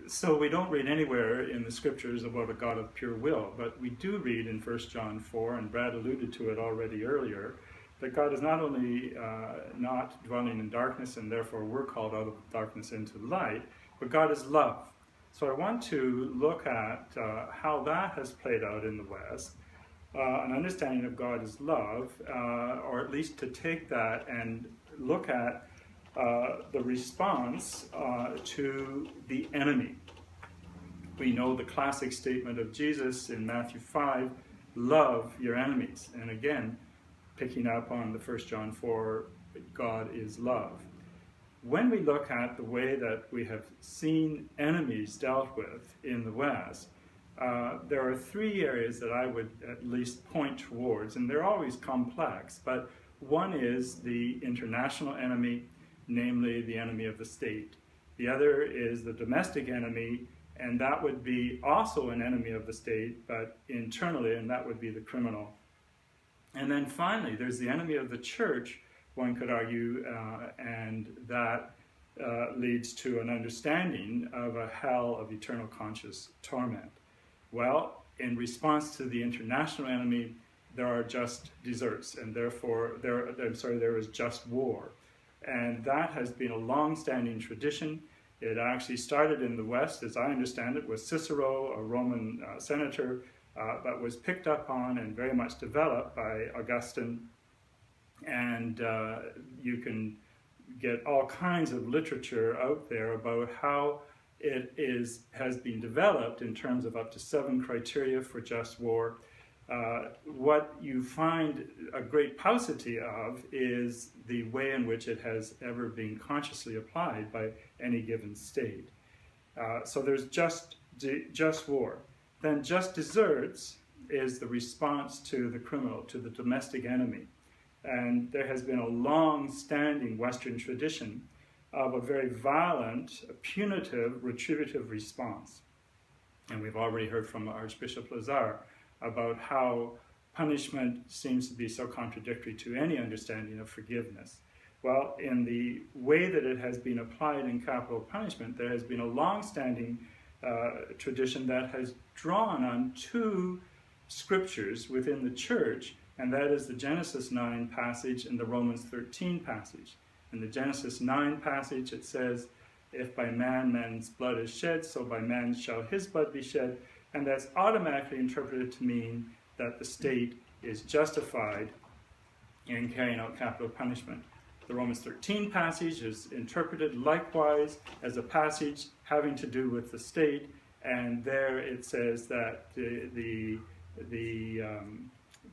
So we don't read anywhere in the scriptures about a God of pure will, but we do read in 1 John 4, and Brad alluded to it already earlier, that God is not only not dwelling in darkness, and therefore we're called out of darkness into light, but God is love. So I want to look at how that has played out in the West, an understanding of God as love, or at least to take that and look at the response to the enemy. We know the classic statement of Jesus in Matthew 5, love your enemies. And again, picking up on the 1 John 4, God is love. When we look at the way that we have seen enemies dealt with in the West, there are three areas that I would at least point towards, and they're always complex, but one is the international enemy, namely the enemy of the state. The other is the domestic enemy, and that would be also an enemy of the state, but internally, and that would be the criminal. And then finally, there's the enemy of the church, one could argue, and that leads to an understanding of a hell of eternal conscious torment. Well, in response to the international enemy, there are just deserts, and therefore there is just war. And that has been a long-standing tradition. It actually started in the West, as I understand it, with Cicero, a Roman senator, but was picked up on and very much developed by Augustine. And you can get all kinds of literature out there about how it has been developed in terms of up to 7 criteria for just war. What you find a great paucity of is the way in which it has ever been consciously applied by any given state. So there's just war. Then just deserts is the response to the criminal, to the domestic enemy. And there has been a long-standing Western tradition of a very violent, punitive, retributive response. And we've already heard from Archbishop Lazar about how punishment seems to be so contradictory to any understanding of forgiveness. Well, in the way that it has been applied in capital punishment, there has been a long-standing tradition that has drawn on 2 scriptures within the church, and that is the Genesis 9 passage and the Romans 13 passage. In the Genesis 9 passage, it says, if by man man's blood is shed, so by man shall his blood be shed. And that's automatically interpreted to mean that the state is justified in carrying out capital punishment. The Romans 13 passage is interpreted likewise as a passage having to do with the state, and there it says that the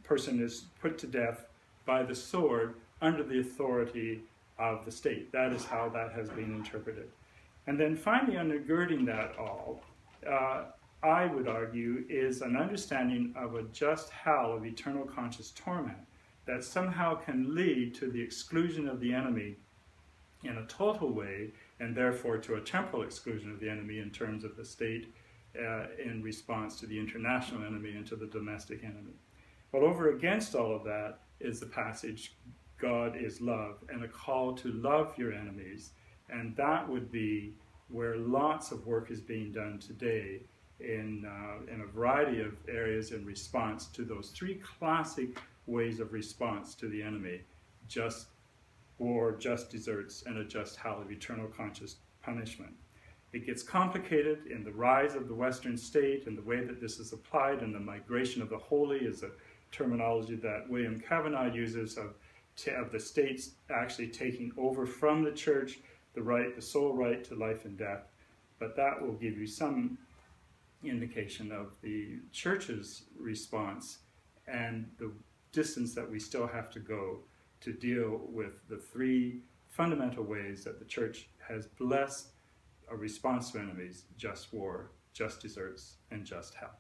person is put to death by the sword under the authority of the state. That is how that has been interpreted. And then finally, undergirding that all, I would argue, is an understanding of a just hell of eternal conscious torment that somehow can lead to the exclusion of the enemy in a total way, and therefore to a temporal exclusion of the enemy in terms of the state in response to the international enemy and to the domestic enemy. But over against all of that is the passage, God is love, and a call to love your enemies. And that would be where lots of work is being done today in a variety of areas in response to those 3 classic ways of response to the enemy: just war, just deserts, and a just hell of eternal conscious punishment. It gets complicated in the rise of the Western state and the way that this is applied, and the migration of the holy is a terminology that William Cavanaugh uses of the states actually taking over from the church the sole right to life and death. But that will give you some indication of the church's response and the distance that we still have to go to deal with the 3 fundamental ways that the church has blessed a response to enemies: just war, just deserts, and just hell.